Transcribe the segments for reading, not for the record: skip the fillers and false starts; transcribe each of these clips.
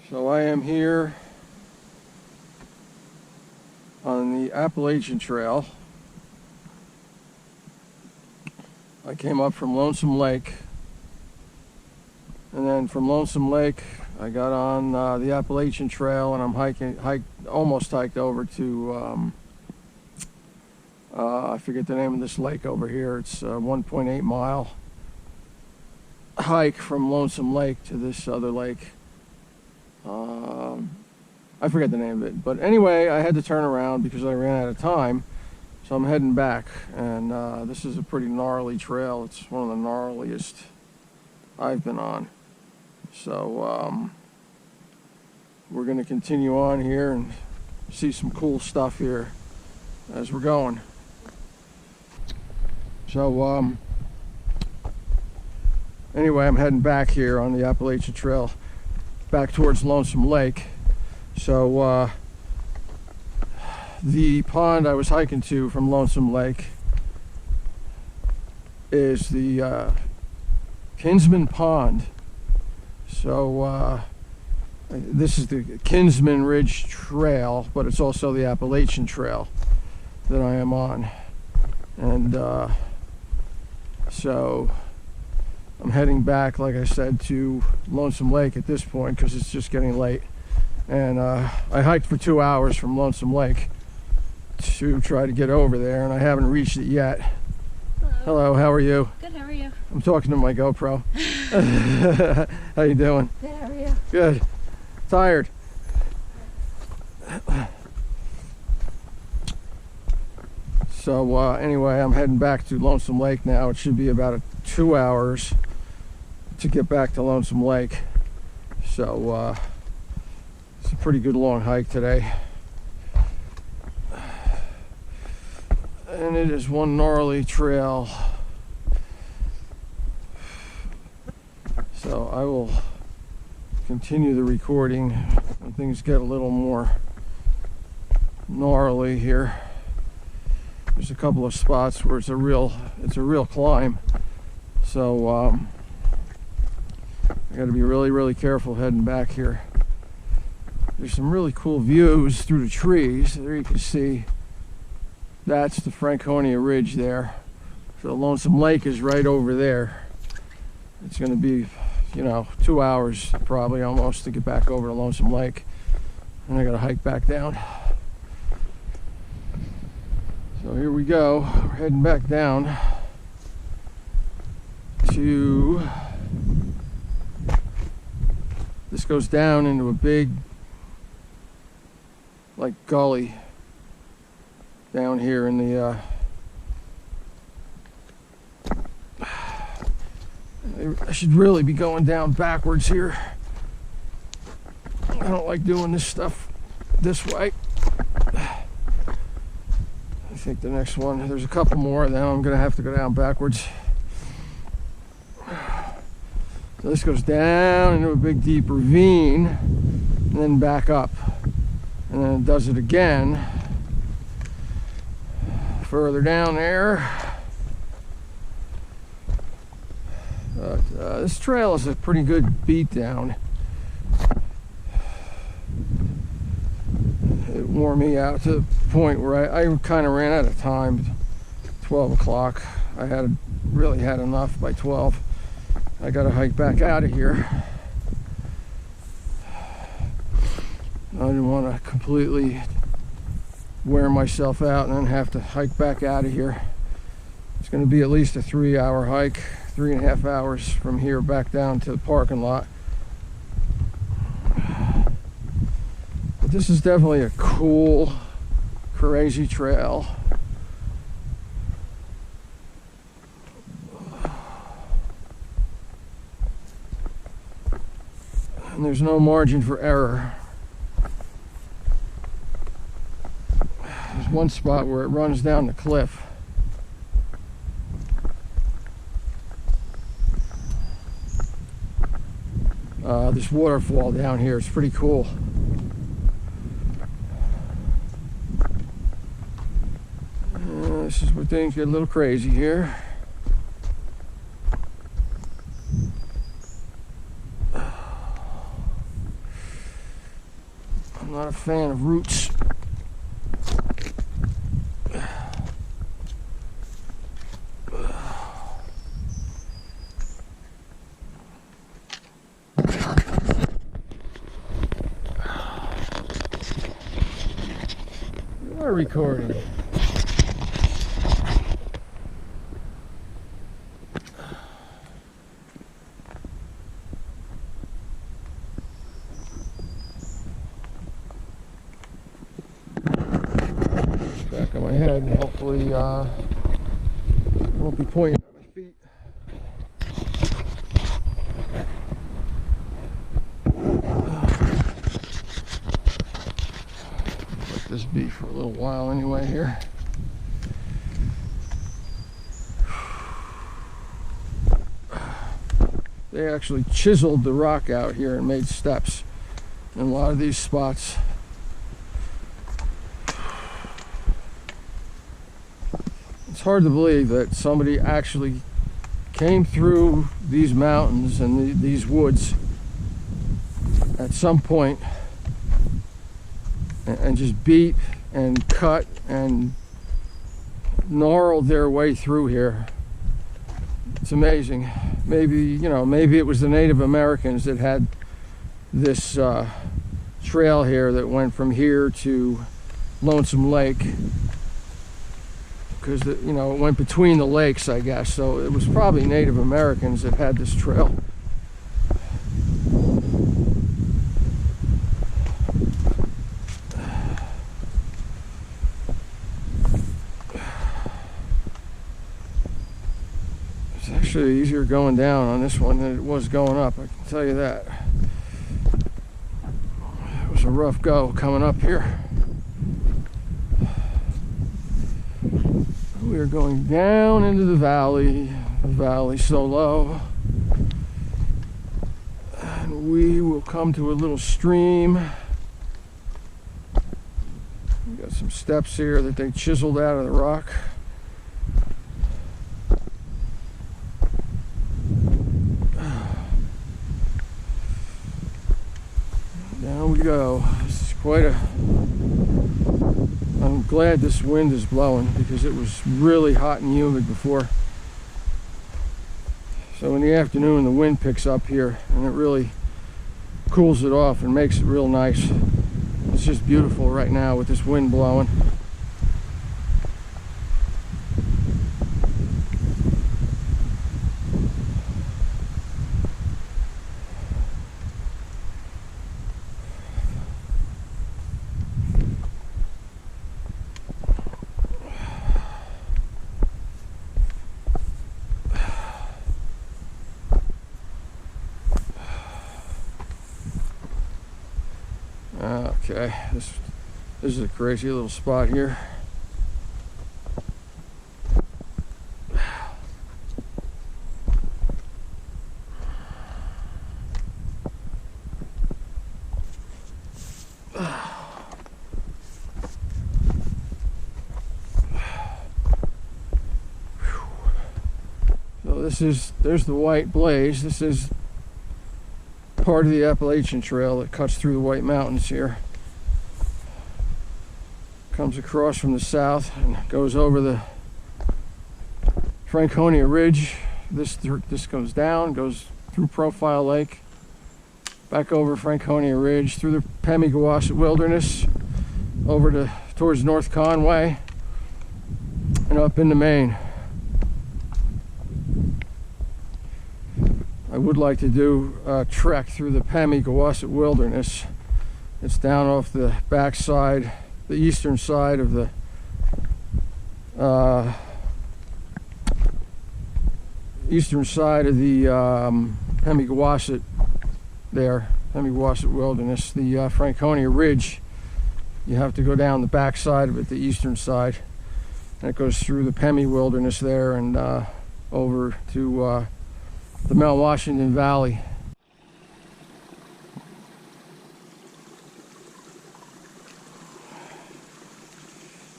So I am here on the Appalachian Trail. I came up from Lonesome Lake, and then from Lonesome Lake I got on the Appalachian Trail, and I'm almost hiked over to I forget the name of this lake over here. It's a 1.8 mile hike from Lonesome Lake to this other lake. I forget the name of it, but anyway, I had to turn around because I ran out of time, so I'm heading back. And this is a pretty gnarly trail. It's one of the gnarliest I've been on. So we're going to continue on here and see some cool stuff here as we're going. So anyway, I'm heading back here on the Appalachian Trail back towards Lonesome Lake. So the pond I was hiking to from Lonesome Lake is the Kinsman Pond. So this is the Kinsman Ridge Trail, but it's also the Appalachian Trail that I am on. And so I'm heading back, like I said, to Lonesome Lake at this point because it's just getting late. And I hiked for 2 hours from Lonesome Lake to try to get over there, and I haven't reached it yet. Hello. Hello, how are you? Good, how are you? I'm talking to my GoPro. How you doing? Good, how are you? Good. Tired. So anyway, I'm heading back to Lonesome Lake now. It should be about 2 hours to get back to Lonesome Lake. So it's a pretty good long hike today. And it is one gnarly trail. So I will continue the recording when things get a little more gnarly here. There's a couple of spots where it's a real climb. So I got to be really careful heading back here. There's some really cool views through the trees. There you can see that's the Franconia Ridge there. So Lonesome Lake is right over there. It's going to be, 2 hours probably almost to get back over to Lonesome Lake. And I got to hike back down. So here we go. We're heading back down to... This goes down into a big gully down here in the I should really be going down backwards here. I don't like doing this stuff this way. I think the next one, there's a couple more, then I'm gonna have to go down backwards. So this goes down into a big deep ravine and then back up, and then it does it again further down there. But this trail is a pretty good beat down. It wore me out to the point where I kind of ran out of time. 12 o'clock. I really had enough by 12. I got to hike back out of here. I didn't want to completely wear myself out and then have to hike back out of here. It's going to be at least a 3-hour hike, 3.5 hours from here back down to the parking lot. But this is definitely a cool, crazy trail. And there's no margin for error. There's one spot where it runs down the cliff. This waterfall down here is pretty cool. This is where things get a little crazy here. not a fan of roots. You are recording. Back on my head, and hopefully won't be pointing at my feet. Let this be for a little while anyway here. They actually chiseled the rock out here and made steps in a lot of these spots. It's hard to believe that somebody actually came through these mountains and these woods at some point and just beat and cut and gnarled their way through here. It's amazing. Maybe, you know, maybe it was the Native Americans that had this trail here that went from here to Lonesome Lake, because you know, it went between the lakes, I guess. So it was probably Native Americans that had this trail. It's actually easier going down on this one than it was going up, I can tell you that. It was a rough go coming up here. We are going down into the valley so low, and we will come to a little stream. We got some steps here that they chiseled out of the rock. Down we go. This is quite a... I'm glad this wind is blowing because it was really hot and humid before. So in the afternoon the wind picks up here and it really cools it off and makes it real nice. It's just beautiful right now with this wind blowing. Okay, this is a crazy little spot here. So there's the White Blaze. This is part of the Appalachian Trail that cuts through the White Mountains here. Comes across from the south and goes over the Franconia Ridge. This goes down, goes through Profile Lake, back over Franconia Ridge, through the Pemigewasset Wilderness, over towards North Conway, and up into Maine. I would like to do a trek through the Pemigewasset Wilderness. It's down off the backside, the eastern side of the Pemigewasset there, Pemigewasset Wilderness, the Franconia Ridge. You have to go down the backside of it, the eastern side, and it goes through the Pemi Wilderness there and over to the Mount Washington Valley.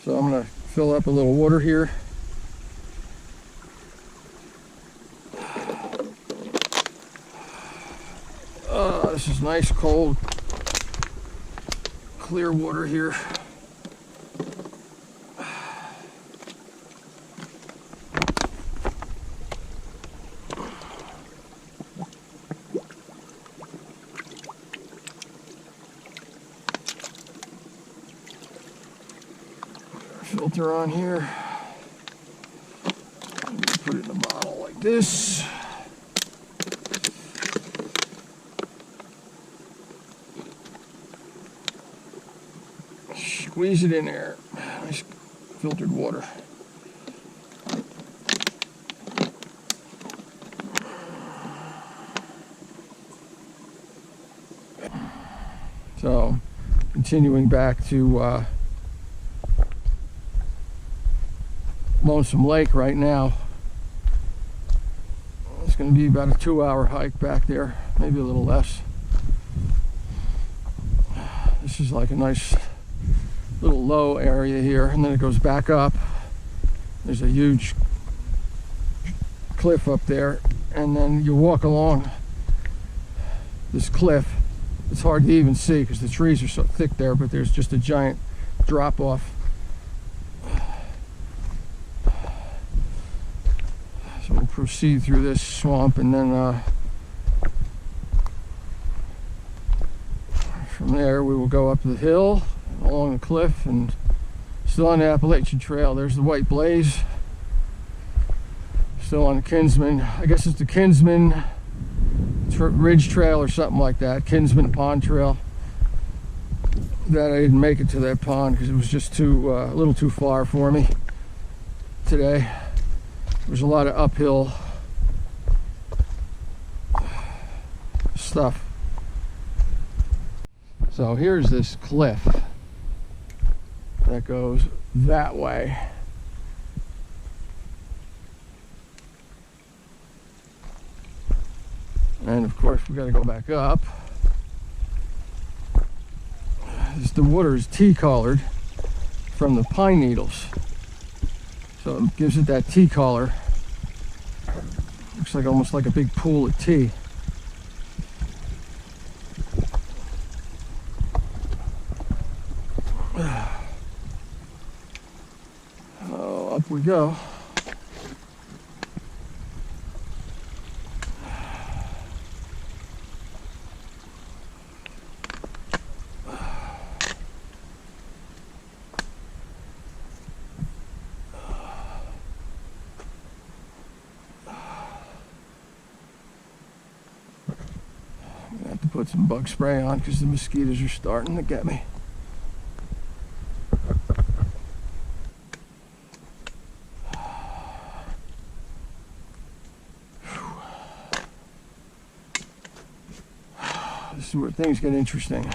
So I'm going to fill up a little water here. This is nice cold clear water here. Filter on here. Put it in a bottle like this. Squeeze it in there. Nice filtered water. So, continuing back to Lonesome Lake right now. It's going to be about a 2-hour hike back there, maybe a little less. This is like a nice little low area here, and then it goes back up. There's a huge cliff up there, and then you walk along this cliff. It's hard to even see because the trees are so thick there, but there's just a giant drop off. So we'll proceed through this swamp, and then from there we will go up the hill along the cliff and still on the Appalachian Trail. There's the white blaze. Still on the Kinsman. I guess it's the Kinsman Ridge Trail or something like that. Kinsman Pond Trail. That I didn't make it to that pond because it was just too a little too far for me today. There's a lot of uphill stuff. So here's this cliff that goes that way. And of course we got to go back up. The water is tea colored from the pine needles, so it gives it that tea color. Looks like almost like a big pool of tea. Oh, up we go. Put some bug spray on because the mosquitoes are starting to get me. This is where things get interesting.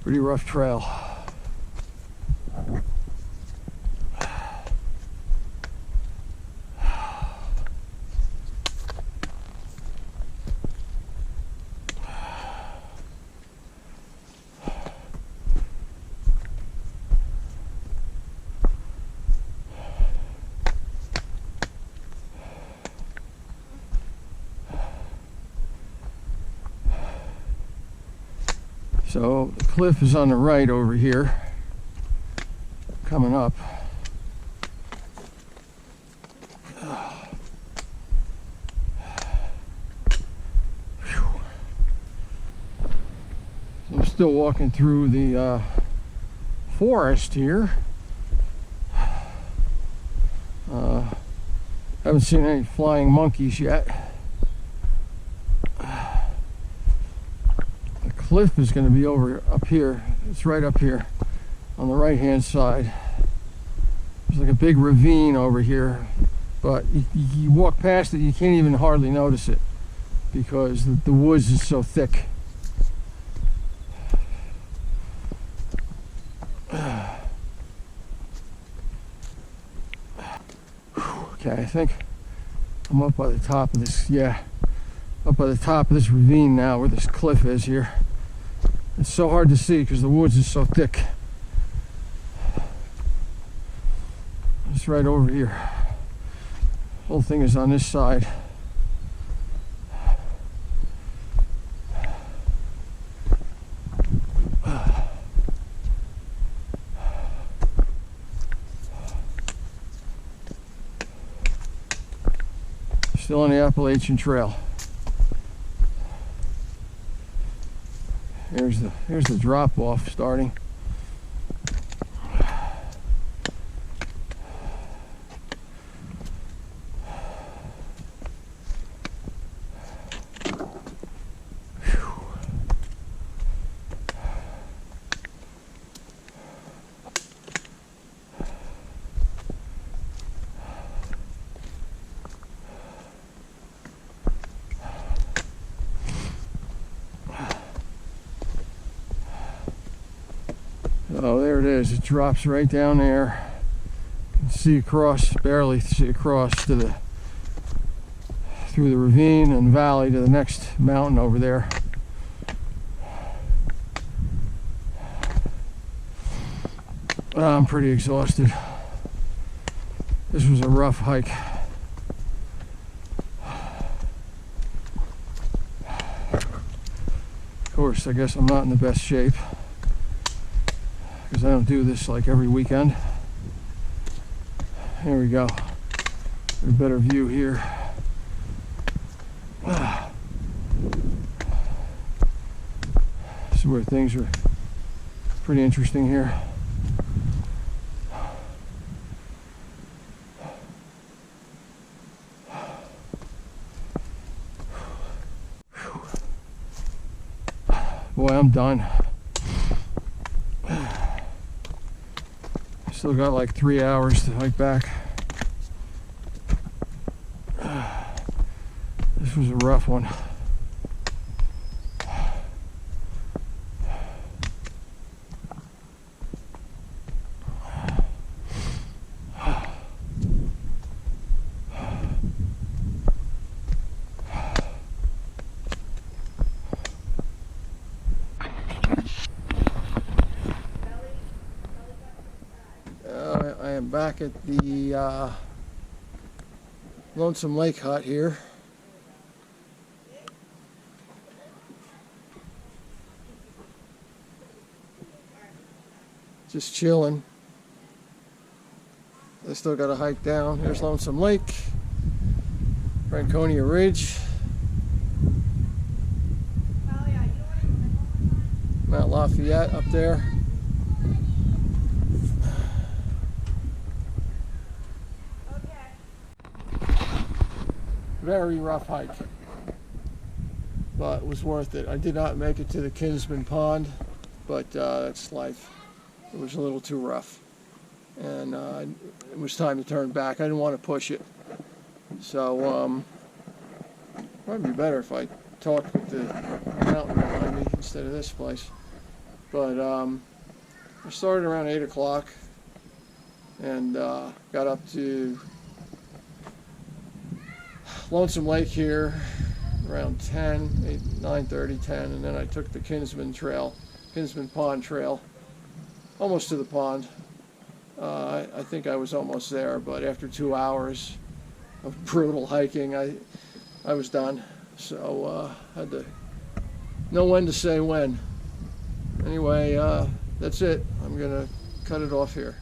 Pretty rough trail. So the cliff is on the right over here, coming up. So I'm still walking through the forest here. Haven't seen any flying monkeys yet. Cliff is going to be over up here. It's right up here on the right hand side. There's like a big ravine over here, but you walk past it, you can't even hardly notice it because the woods is so thick. think I'm up by the top of this, yeah, up by the top of this ravine now where this cliff is here. It's so hard to see because the woods is so thick. It's right over here. The whole thing is on this side. Still on the Appalachian Trail. Here's the drop off starting. Oh, there it is. It drops right down there. You can see across, barely see across to the through the ravine and valley to the next mountain over there. I'm pretty exhausted. This was a rough hike. Of course, I guess I'm not in the best shape, because I don't do this like every weekend. Here we go. A better view here. This is where things are pretty interesting here. Boy, I'm done. Still got like 3 hours to hike back. This was a rough one. I am back at the Lonesome Lake hut here. Just chilling. I still got to hike down. Here's Lonesome Lake, Franconia Ridge, Mount Lafayette up there. Very rough hike, but it was worth it. I did not make it to the Kinsman Pond, but that's life. It was a little too rough, and it was time to turn back. I didn't want to push it, so probably be better if I talked with the mountain behind me instead of this place. But I started around 8 o'clock and got up to Lonesome Lake here around 10, 9:30, 10, and then I took the Kinsman Pond trail, almost to the pond. I think I was almost there, but after 2 hours of brutal hiking, I was done. So had to know when to say when. Anyway, that's it. I'm gonna cut it off here.